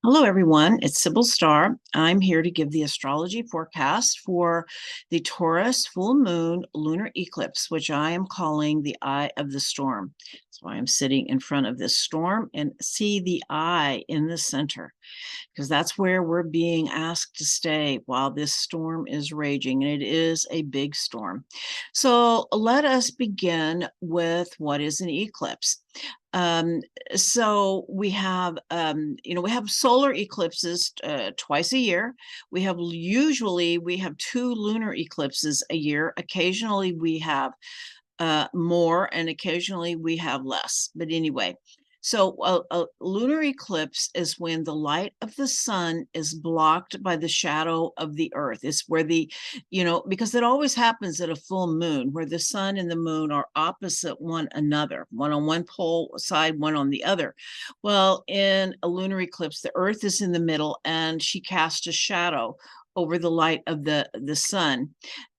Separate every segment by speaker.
Speaker 1: Hello, everyone. It's Sibyl Star. I'm here to give the astrology forecast for the Taurus full moon lunar eclipse, which I am calling the eye of the storm. That's why I'm sitting in front of this storm and see the eye in the center, because that's where we're being asked to stay while this storm is raging, and it is a big storm. So let us begin with what is an eclipse. Um, so we have, we have solar eclipses twice a year. Usually we have two lunar eclipses a year. Occasionally we have more, and occasionally we have less. But anyway, so a lunar eclipse is when the light of the sun is blocked by the shadow of the earth. It's where because it always happens at a full moon where the sun and the moon are opposite one another, one on one pole side, one on the other. Well, in a lunar eclipse, the earth is in the middle and she casts a shadow over the light of the sun.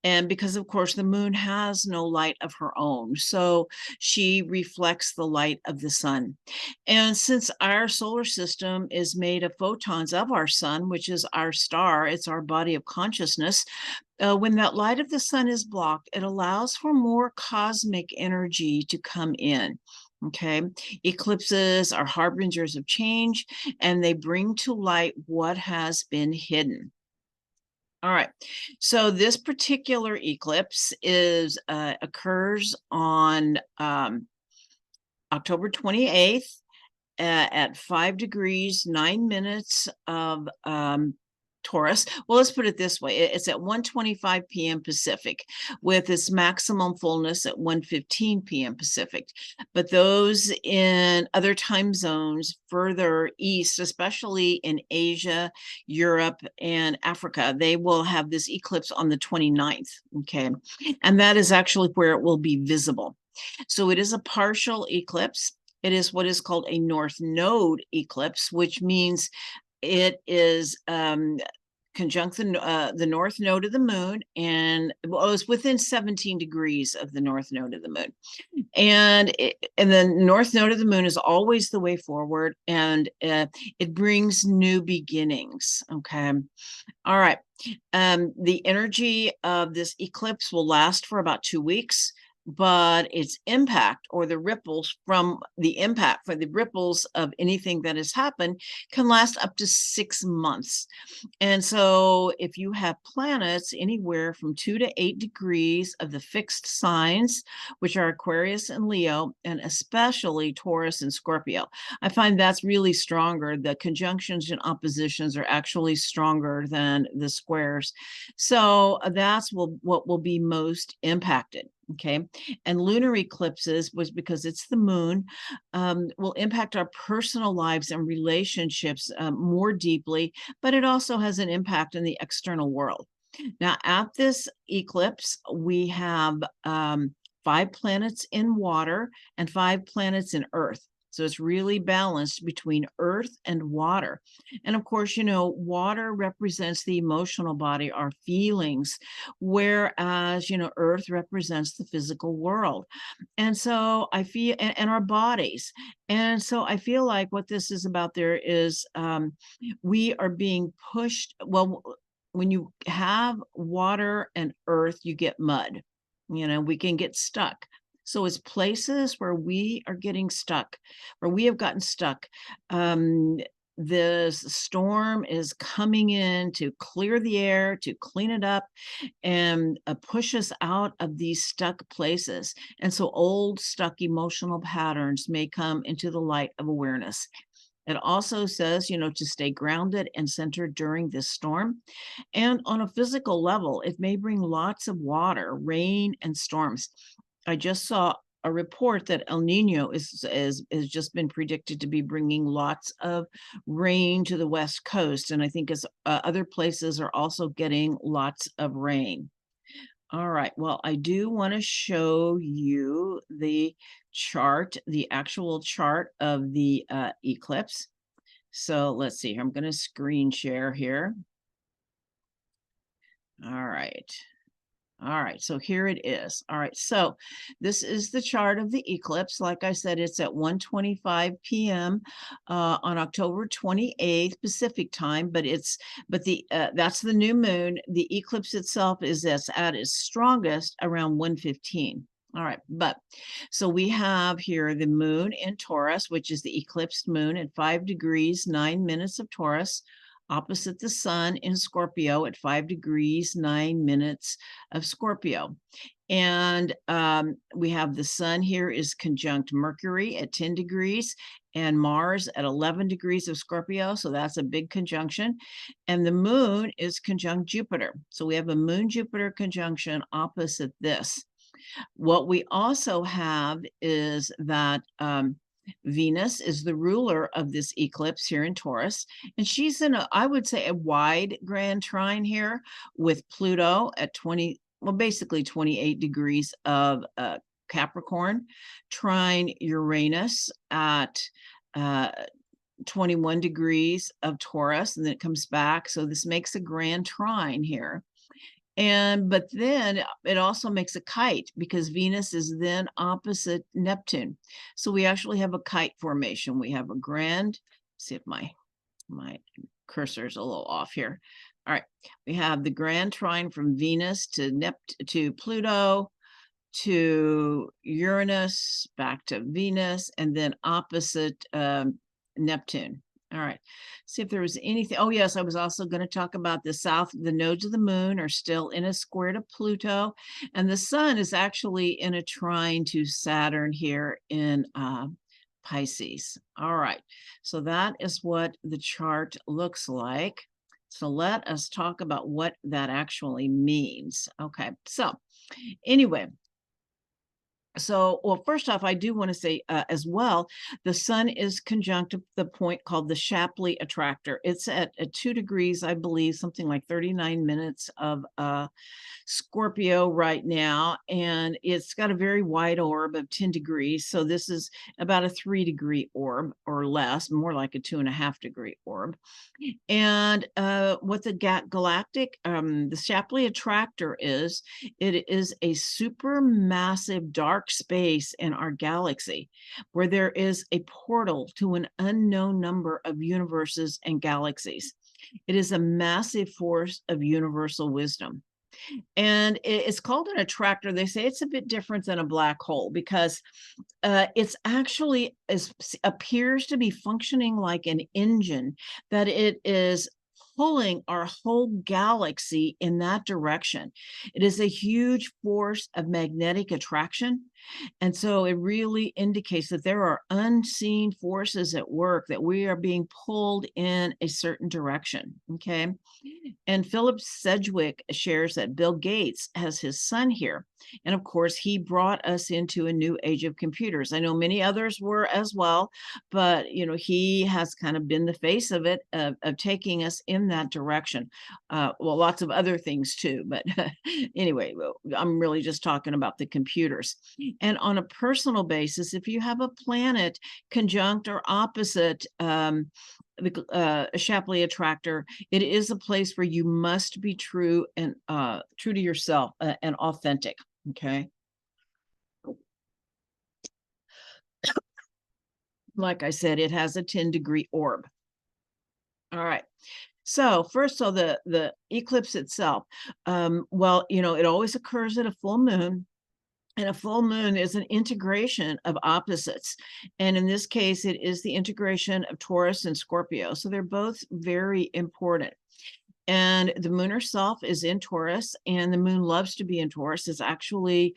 Speaker 1: And because, of course, the moon has no light of her own, so she reflects the light of the sun. And since our solar system is made of photons of our sun, which is our star, it's our body of consciousness, when that light of the sun is blocked, it allows for more cosmic energy to come in. Okay, eclipses are harbingers of change, and they bring to light what has been hidden. All right. So this particular eclipse occurs on October 28th at 5 degrees 9 minutes of Taurus. Well, let's put it this way. It's at 1:25 p.m. Pacific, with its maximum fullness at 1:15 p.m. Pacific. But those in other time zones further east, especially in Asia, Europe, and Africa, they will have this eclipse on the 29th. Okay. And that is actually where it will be visible. So it is a partial eclipse. It is what is called a north node eclipse, which means it is conjunct the north node of the moon, and well, it's within 17 degrees of the north node of the moon. And the north node of the moon is always the way forward, and it brings new beginnings. Okay. All right. The energy of this eclipse will last for about 2 weeks, but its impact, or the ripples from the impact for the ripples of anything that has happened, can last up to 6 months. And so if you have planets anywhere from 2 to 8 degrees of the fixed signs, which are Aquarius and Leo, and especially Taurus and Scorpio, I find that's really stronger. The conjunctions and oppositions are actually stronger than the squares. So that's what will be most impacted. Okay. And lunar eclipses, was because it's the moon, will impact our personal lives and relationships more deeply, but it also has an impact in the external world. Now, at this eclipse, we have 5 planets in water and 5 planets in earth. So it's really balanced between earth and water. And of course, water represents the emotional body, our feelings, whereas, earth represents the physical world. And so I feel, and our bodies. And so I feel like what this is about there is we are being pushed. Well, when you have water and earth, you get mud. We can get stuck. So it's places where we are getting stuck, where we have gotten stuck. This storm is coming in to clear the air, to clean it up, and push us out of these stuck places. And so old, stuck emotional patterns may come into the light of awareness. It also says, to stay grounded and centered during this storm. And on a physical level, it may bring lots of water, rain, and storms. I just saw a report that El Nino has just been predicted to be bringing lots of rain to the West Coast. And I think as other places are also getting lots of rain. All right. Well, I do want to show you the chart, the actual chart of the eclipse. So let's see here. I'm going to screen share here. All right. All right, so here it is. All right, so this is the chart of the eclipse. Like I said, it's at 1:25 p.m. On October 28th Pacific time, but that's the new moon. The eclipse itself is at its strongest around 1:15. All right, but so we have here the moon in Taurus, which is the eclipsed moon at 5 degrees 9 minutes of Taurus, opposite the sun in Scorpio at 5 degrees 9 minutes of Scorpio. And we have the sun here is conjunct Mercury at 10 degrees and Mars at 11 degrees of Scorpio. So that's a big conjunction. And the moon is conjunct Jupiter. So we have a moon-Jupiter conjunction opposite this. What we also have is that Venus is the ruler of this eclipse here in Taurus, and she's in I would say, a wide grand trine here with Pluto at basically 28 degrees of Capricorn, trine Uranus at 21 degrees of Taurus, and then it comes back. So this makes a grand trine here. But then it also makes a kite because Venus is then opposite Neptune. So we actually have a kite formation. We have a grand, see if my cursor is a little off here. All right, we have the grand trine from Venus to Pluto, to Uranus, back to Venus, and then opposite Neptune. All right, see if there was anything. Oh, yes, I was also going to talk about the nodes of the moon are still in a square to Pluto, and the sun is actually in a trine to Saturn here in Pisces. All right, so that is what the chart looks like. So let us talk about what that actually means. Okay, so anyway, well, first off, I do want to say as well, the sun is conjunct the point called the Shapley Attractor. It's at 2 degrees, I believe, something like 39 minutes of Scorpio right now, and it's got a very wide orb of 10 degrees. So this is about a 3-degree orb or less, more like a 2.5-degree orb. And what the galactic, the Shapley Attractor is, it is a supermassive dark space in our galaxy where there is a portal to an unknown number of universes and galaxies. It is a massive force of universal wisdom. And it's called an attractor. They say it's a bit different than a black hole because it's actually appears to be functioning like an engine, that it is pulling our whole galaxy in that direction. It is a huge force of magnetic attraction. And so it really indicates that there are unseen forces at work, that we are being pulled in a certain direction. Okay. And Philip Sedgwick shares that Bill Gates has his son here. And of course, he brought us into a new age of computers. I know many others were as well, but he has kind of been the face of it, of taking us in that direction. Well, lots of other things too, but anyway, I'm really just talking about the computers. And on a personal basis, if you have a planet conjunct or opposite the Shapley Attractor, it is a place where you must be true to yourself and authentic. Okay. Like I said, it has a 10-degree orb. All right. So first, the eclipse itself, well, it always occurs at a full moon. And a full moon is an integration of opposites. And in this case, it is the integration of Taurus and Scorpio. So they're both very important. And the moon herself is in Taurus, and the moon loves to be in Taurus. Is actually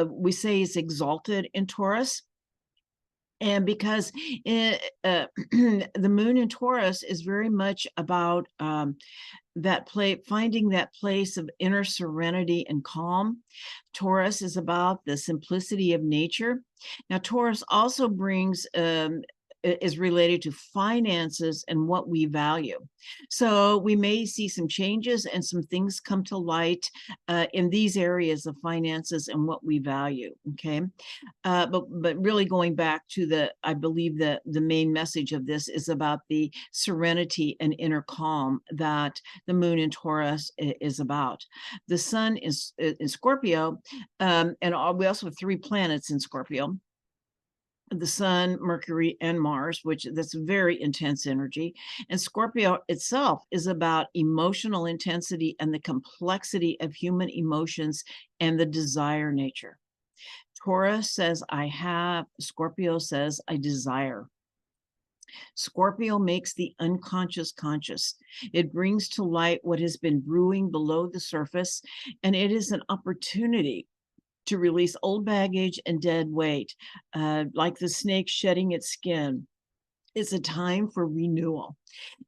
Speaker 1: we say is exalted in Taurus. And because the moon in Taurus is very much about finding that place of inner serenity and calm. Taurus is about the simplicity of nature. Now, Taurus also brings is related to finances and what we value. So we may see some changes and some things come to light in these areas of finances and what we value. Okay. But really going back to I believe the main message of this is about the serenity and inner calm that the moon in Taurus is about. The sun is in Scorpio, and we also have 3 planets in Scorpio: the sun, Mercury, and Mars, that's very intense energy. And Scorpio itself is about emotional intensity and the complexity of human emotions and the desire nature. Taurus says, I have. Scorpio says, I desire. Scorpio makes the unconscious conscious. It brings to light what has been brewing below the surface, and it is an opportunity to release old baggage and dead weight, like the snake shedding its skin. It's a time for renewal.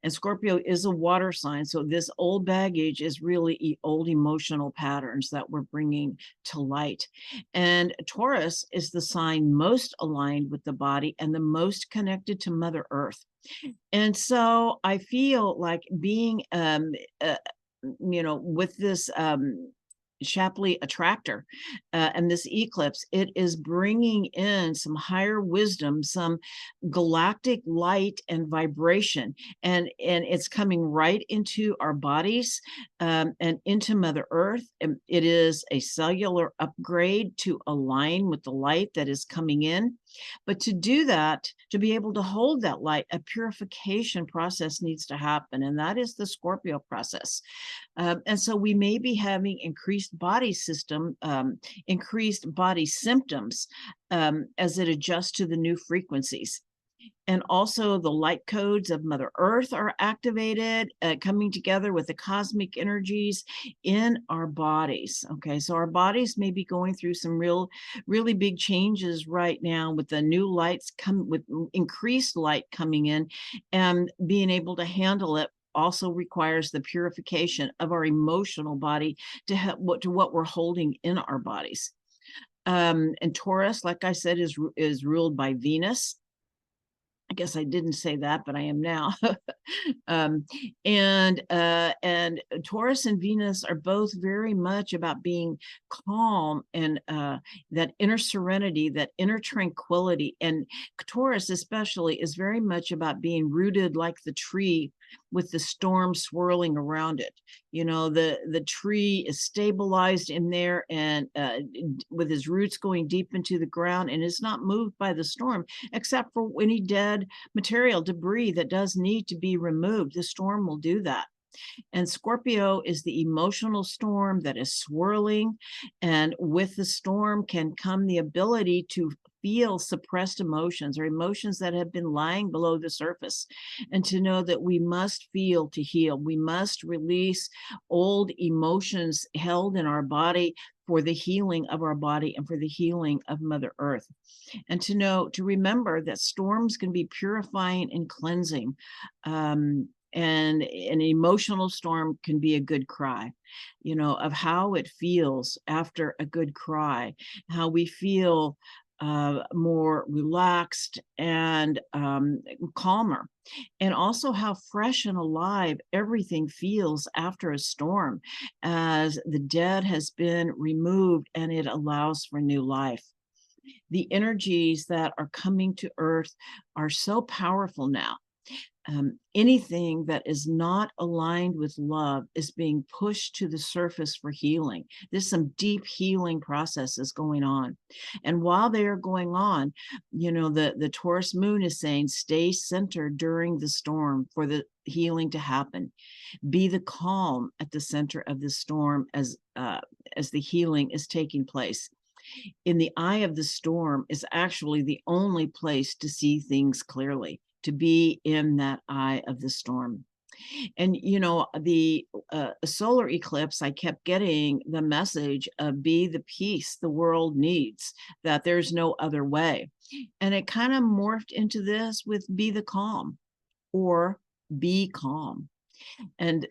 Speaker 1: And Scorpio is a water sign, so this old baggage is really old emotional patterns that we're bringing to light. And Taurus is the sign most aligned with the body and the most connected to Mother Earth. And so I feel like being, with this Shapley Attractor and this eclipse, it is bringing in some higher wisdom, some galactic light and vibration, and it's coming right into our bodies and into Mother Earth. And it is a cellular upgrade to align with the light that is coming in. But to do that, to be able to hold that light, a purification process needs to happen, and that is the Scorpio process. And so we may be having increased body symptoms as it adjusts to the new frequencies. And also the light codes of Mother Earth are activated, coming together with the cosmic energies in our bodies. Okay, so our bodies may be going through some really big changes right now with the new lights with increased light coming in, and being able to handle it also requires the purification of our emotional body to what we're holding in our bodies. And Taurus, like I said, is ruled by Venus. I guess I didn't say that, but I am now. And Taurus and Venus are both very much about being calm and that inner serenity, that inner tranquility. And Taurus especially is very much about being rooted like the tree with the storm swirling around it. The tree is stabilized in there and with his roots going deep into the ground, and is not moved by the storm, except for any dead material, debris that does need to be removed. The storm will do that. And Scorpio is the emotional storm that is swirling, and with the storm can come the ability to feel suppressed emotions or emotions that have been lying below the surface, and to know that we must feel to heal. We must release old emotions held in our body for the healing of our body and for the healing of Mother Earth. And to remember that storms can be purifying and cleansing. And an emotional storm can be a good cry, of how it feels after a good cry, how we feel more relaxed and calmer, and also how fresh and alive everything feels after a storm, as the dead has been removed and it allows for new life. The energies that are coming to Earth are so powerful now. Anything that is not aligned with love is being pushed to the surface for healing. There's some deep healing processes going on. And while they are going on, the Taurus moon is saying, stay centered during the storm for the healing to happen. Be the calm at the center of the storm as the healing is taking place. In the eye of the storm is actually the only place to see things clearly, to be in that eye of the storm. And the solar eclipse, I kept getting the message of be the peace the world needs, that there's no other way. And it kind of morphed into this with be the calm, or be calm. And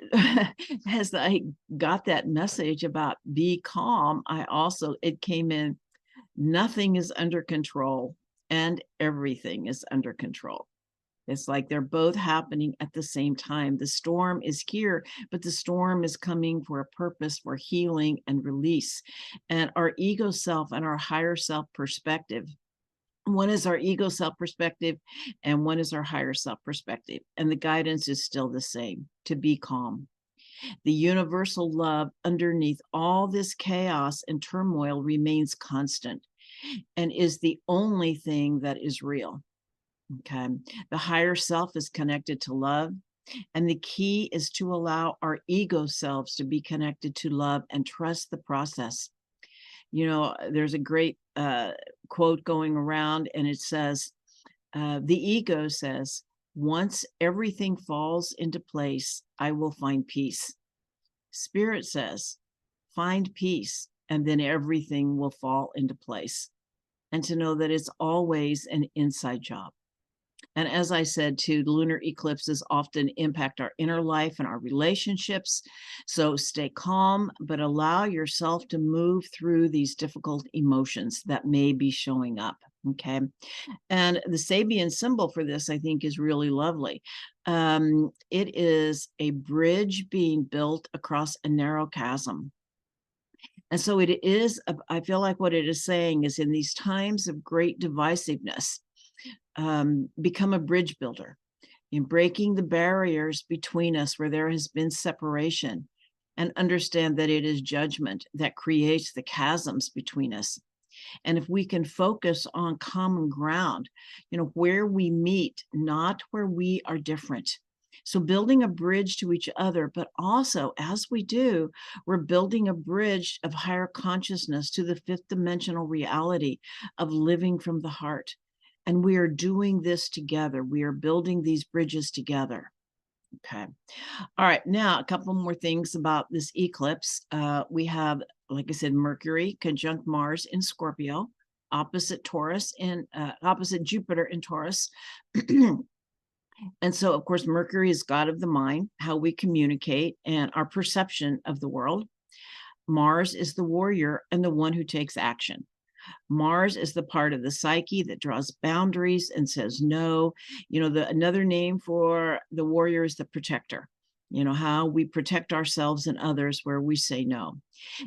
Speaker 1: as I got that message about be calm, it came in, nothing is under control and everything is under control. It's like they're both happening at the same time. The storm is here, but the storm is coming for a purpose, for healing and release. And our ego self and our higher self perspective. One is our ego self perspective, and one is our higher self perspective. And the guidance is still the same, to be calm. The universal love underneath all this chaos and turmoil remains constant and is the only thing that is real. Okay. The higher self is connected to love. And the key is to allow our ego selves to be connected to love and trust the process. You know, there's a great quote going around, and it says, the ego says, once everything falls into place, I will find peace. Spirit says, find peace, and then everything will fall into place. And to know that it's always an inside job. And as I said, too, lunar eclipses often impact our inner life and our relationships. So stay calm, but allow yourself to move through these difficult emotions that may be showing up. Okay. And the Sabian symbol for this, I think, is really lovely. It is a bridge being built across a narrow chasm. And so it is, I feel like what it is saying is, in these times of great divisiveness, become a bridge builder in breaking the barriers between us where there has been separation, and understand that it is judgment that creates the chasms between us. And if we can focus on common ground, you know, where we meet, not where we are different. So building a bridge to each other, but also as we do, we're building a bridge of higher consciousness to the fifth dimensional reality of living from the heart. And we are doing this together. We are building these bridges together. Okay. All right. Now, a couple more things about this eclipse. We have, like I said, Mercury conjunct Mars in Scorpio, opposite Taurus and opposite Jupiter in Taurus. And so, of course, Mercury is God of the mind, how we communicate and our perception of the world. Mars is the warrior and the one who takes action. Mars is the part of the psyche that draws boundaries and says no. You know, another name for the warrior is the protector. You know, how we protect ourselves and others where we say no.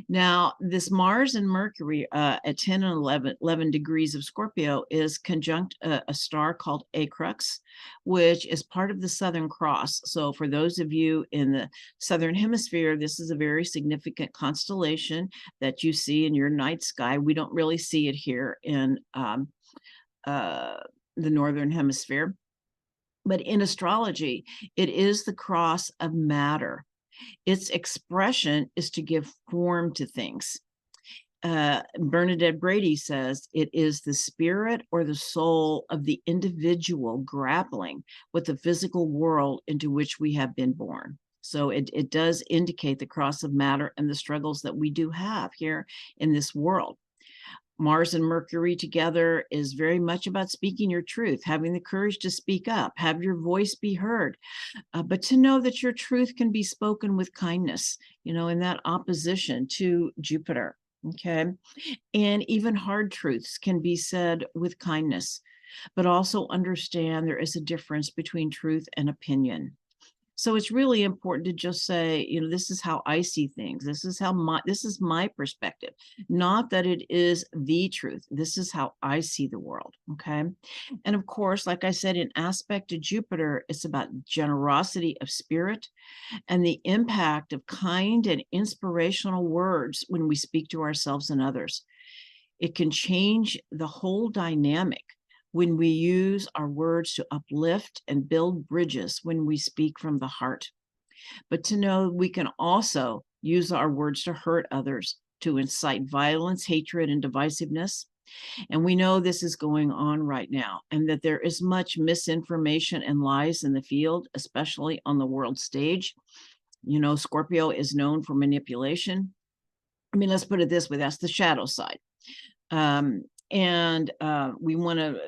Speaker 1: Now, this Mars and Mercury at 10 and 11 degrees of Scorpio is conjunct a star called Acrux, which is part of the Southern Cross. So for those of you in the Southern Hemisphere, this is a very significant constellation that you see in your night sky. We don't really see it here in the Northern Hemisphere. But in astrology, it is the cross of matter. Its expression is to give form to things. Bernadette Brady says it is the spirit or the soul of the individual grappling with the physical world into which we have been born. So it does indicate the cross of matter and the struggles that we do have here in this world. Mars and Mercury together is very much about speaking your truth, having the courage to speak up, have your voice be heard, but to know that your truth can be spoken with kindness, you know, in that opposition to Jupiter. Okay. And even hard truths can be said with kindness, but also understand there is a difference between truth and opinion. So it's really important to just say, you know, this is how I see things. This is my perspective, not that it is the truth. This is how I see the world. Okay. And of course, like I said, in aspect to Jupiter, it's about generosity of spirit and the impact of kind and inspirational words when we speak to ourselves and others. It can change the whole dynamic when we use our words to uplift and build bridges when we speak from the heart. But to know we can also use our words to hurt others, to incite violence, hatred, and divisiveness. And we know this is going on right now, and that there is much misinformation and lies in the field, especially on the world stage. You know, Scorpio is known for manipulation. I mean, let's put it this way, that's the shadow side. And we want to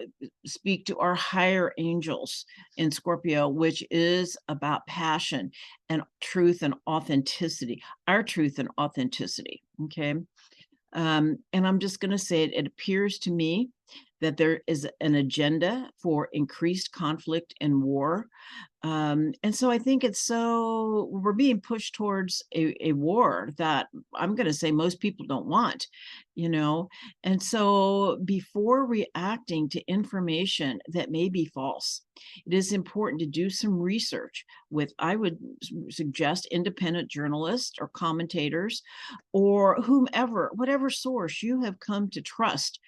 Speaker 1: speak to our higher angels in Scorpio, which is about passion and truth and authenticity, our truth and authenticity. Okay. And I'm just going to say it appears to me that there is an agenda for increased conflict and war. And so I think we're being pushed towards a war that I'm going to say most people don't want, and so before reacting to information that may be false, it is important to do some research with, I would suggest, independent journalists or commentators or whomever, whatever source you have come to trust,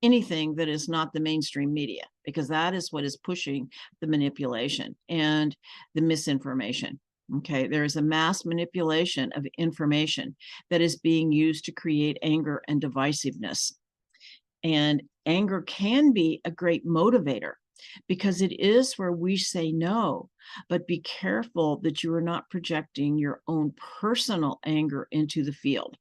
Speaker 1: anything that is not the mainstream media, because that is what is pushing the manipulation and the misinformation. Okay, there is a mass manipulation of information that is being used to create anger and divisiveness. And anger can be a great motivator because it is where we say no, but be careful that you are not projecting your own personal anger into the field.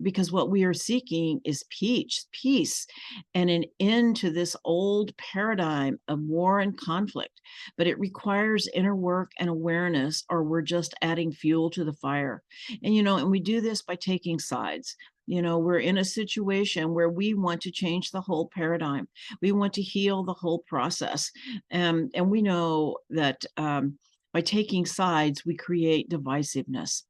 Speaker 1: Because what we are seeking is peace and an end to this old paradigm of war and conflict. But it requires inner work and awareness, or we're just adding fuel to the fire. And we do this by taking sides. We're in a situation where we want to change the whole paradigm. We want to heal the whole process. And we know that by taking sides, we create divisiveness.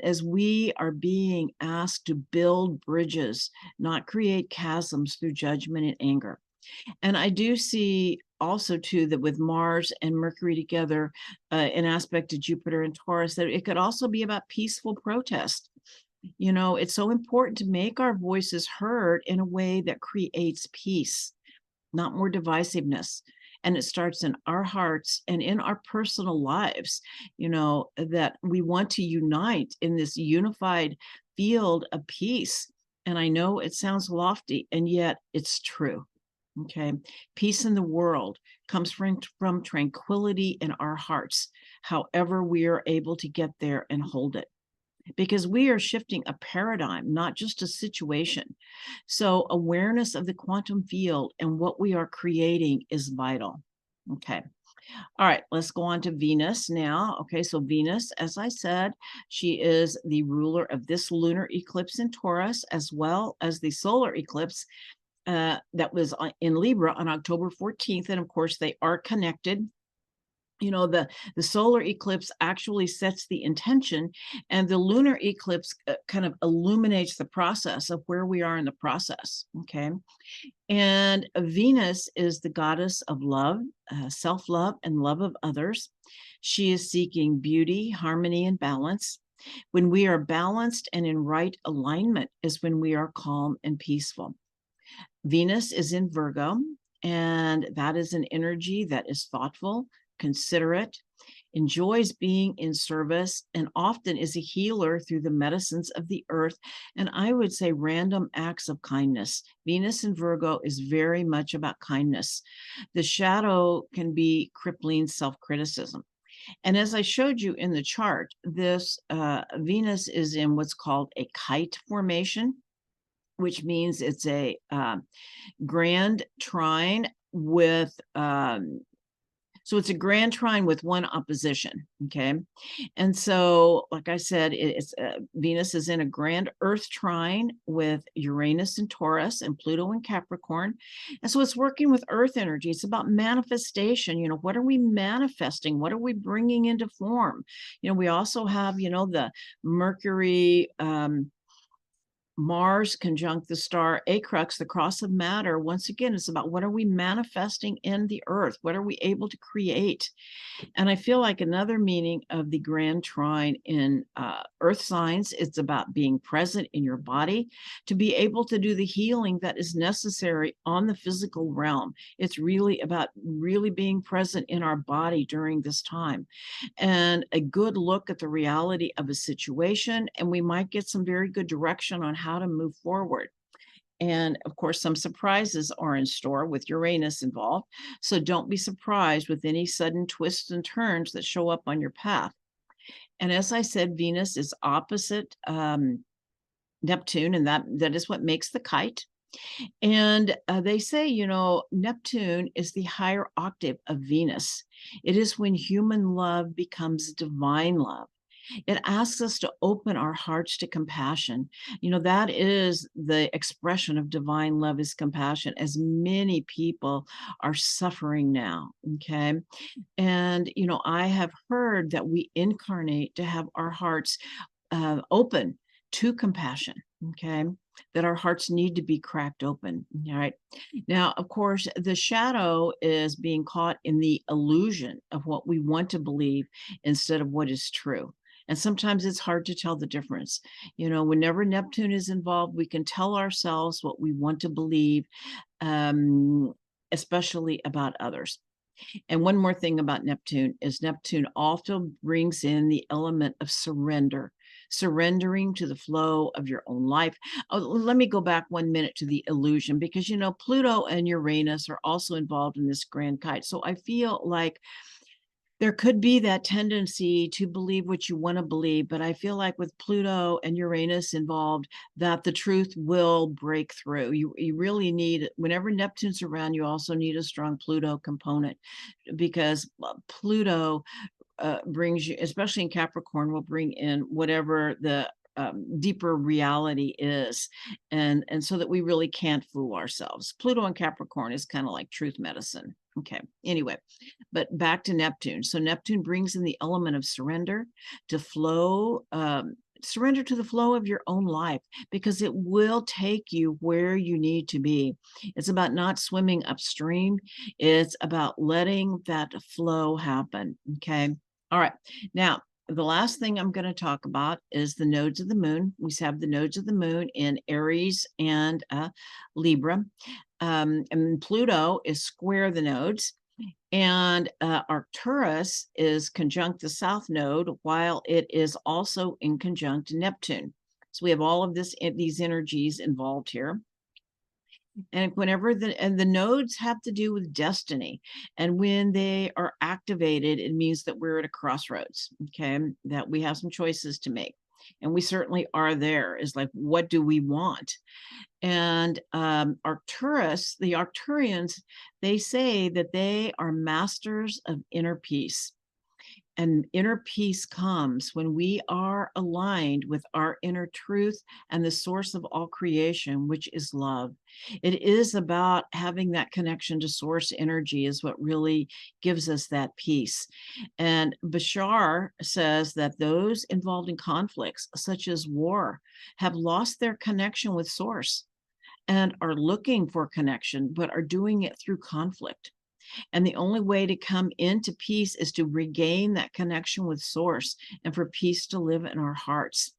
Speaker 1: As we are being asked to build bridges, not create chasms through judgment and anger. And I do see also too that with Mars and Mercury together, an aspect to Jupiter and Taurus, that it could also be about peaceful protest. It's so important to make our voices heard in a way that creates peace, not more divisiveness. And it starts in our hearts and in our personal lives, that we want to unite in this unified field of peace. And I know it sounds lofty, and yet it's true. Okay. Peace in the world comes from tranquility in our hearts, however we are able to get there and hold it. Because we are shifting a paradigm, not just a situation. So awareness of the quantum field and what we are creating is vital. Okay. All right, let's go on to Venus now. Okay, so Venus, as I said, she is the ruler of this lunar eclipse in Taurus, as well as the solar eclipse that was in Libra on October 14th. And of course, they are connected. The solar eclipse actually sets the intention, and the lunar eclipse kind of illuminates the process of where we are in the process. Okay. And Venus is the goddess of love, self-love, and love of others. She is seeking beauty, harmony, and balance. When we are balanced and in right alignment is when we are calm and peaceful. Venus is in Virgo, and that is an energy that is thoughtful, considerate, enjoys being in service, and often is a healer through the medicines of the earth, and I would say random acts of kindness. Venus in Virgo is very much about kindness. The shadow can be crippling self-criticism. And as I showed you in the chart, this Venus is in what's called a Kite formation, which means it's a grand trine with so it's a grand trine with one opposition. Okay. And so, like I said, Venus is in a grand Earth trine with Uranus and Taurus and Pluto and Capricorn. And so it's working with Earth energy. It's about manifestation. What are we manifesting? What are we bringing into form? We also have, the Mercury, Mars conjunct the star Acrux, the cross of matter. Once again, it's about what are we manifesting in the earth? What are we able to create? And I feel like another meaning of the grand trine in earth signs, it's about being present in your body to be able to do the healing that is necessary on the physical realm. It's really about really being present in our body during this time, and a good look at the reality of a situation. And we might get some very good direction on how to move forward. And of course, some surprises are in store with Uranus involved. So don't be surprised with any sudden twists and turns that show up on your path. And as I said, Venus is opposite Neptune, and that is what makes the kite. And they say, Neptune is the higher octave of Venus. It is when human love becomes divine love. It asks us to open our hearts to compassion. You know, that is the expression of divine love, is compassion, as many people are suffering now. Okay. And, you know, I have heard that we incarnate to have our hearts open to compassion. Okay. That our hearts need to be cracked open. All right. Now, of course, the shadow is being caught in the illusion of what we want to believe instead of what is true. And sometimes it's hard to tell the difference. You know, whenever Neptune is involved, we can tell ourselves what we want to believe, especially about others. And one more thing about Neptune is Neptune also brings in the element of surrender, surrendering to the flow of your own life. Oh, let me go back 1 minute to the illusion, because, you know, Pluto and Uranus are also involved in this grand kite. So I feel like there could be that tendency to believe what you want to believe, but I feel like with Pluto and Uranus involved, that the truth will break through. You really need, whenever Neptune's around, you also need a strong Pluto component, because Pluto brings you, especially in Capricorn, will bring in whatever the deeper reality is, and so that we really can't fool ourselves. Pluto and Capricorn is kind of like truth medicine. Okay, anyway, but back to Neptune. So Neptune brings in the element of surrender, to flow, surrender to the flow of your own life, because it will take you where you need to be. It's about not swimming upstream. It's about letting that flow happen. Okay. All right. Now, the last thing I'm going to talk about is the nodes of the moon. We have the nodes of the moon in Aries and Libra. And Pluto is square the nodes. And Arcturus is conjunct the south node, while it is also in conjunct Neptune. So we have all of these energies involved here. And whenever the nodes have to do with destiny, and when they are activated, it means that we're at a crossroads. Okay, that we have some choices to make, and we certainly are. There is like, what do we want? And Arcturus, the Arcturians, they say that they are masters of inner peace. And inner peace comes when we are aligned with our inner truth and the source of all creation, which is love. It is about having that connection to source energy, is what really gives us that peace. And Bashar says that those involved in conflicts, such as war, have lost their connection with source and are looking for connection, but are doing it through conflict. And the only way to come into peace is to regain that connection with source, and for peace to live in our hearts.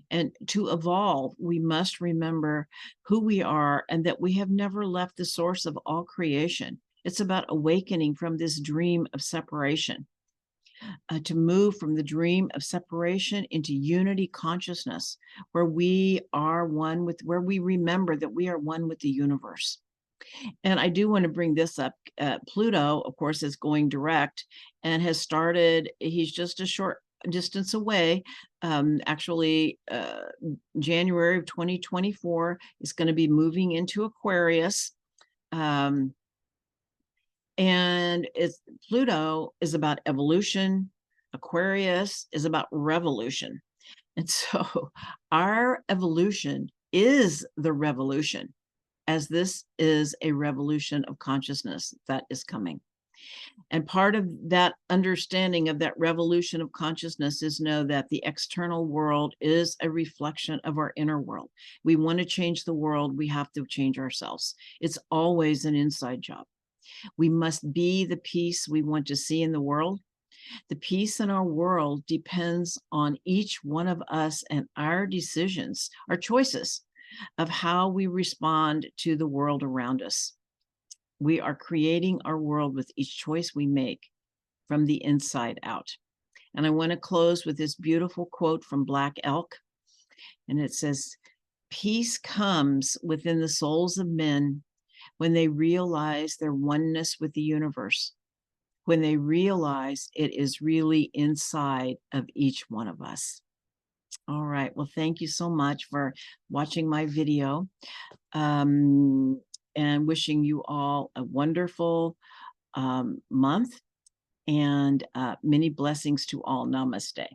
Speaker 1: And to evolve, we must remember who we are, and that we have never left the source of all creation. It's about awakening from this dream of separation, to move from the dream of separation into unity consciousness, where we are one with, where we remember that we are one with the universe. And I do want to bring this up. Pluto, of course, is going direct and has started. He's just a short distance away. Actually, January of 2024 is going to be moving into Aquarius. And Pluto is about evolution. Aquarius is about revolution. And so our evolution is the revolution, as this is a revolution of consciousness that is coming. And part of that understanding of that revolution of consciousness is know that the external world is a reflection of our inner world. We want to change the world, we have to change ourselves. It's always an inside job. We must be the peace we want to see in the world. The peace in our world depends on each one of us and our decisions, our choices of how we respond to the world around us. We are creating our world with each choice we make from the inside out. And I want to close with this beautiful quote from Black Elk. And it says, "Peace comes within the souls of men when they realize their oneness with the universe, when they realize it is really inside of each one of us." All right. Well, thank you so much for watching my video, and wishing you all a wonderful month, and many blessings to all. Namaste.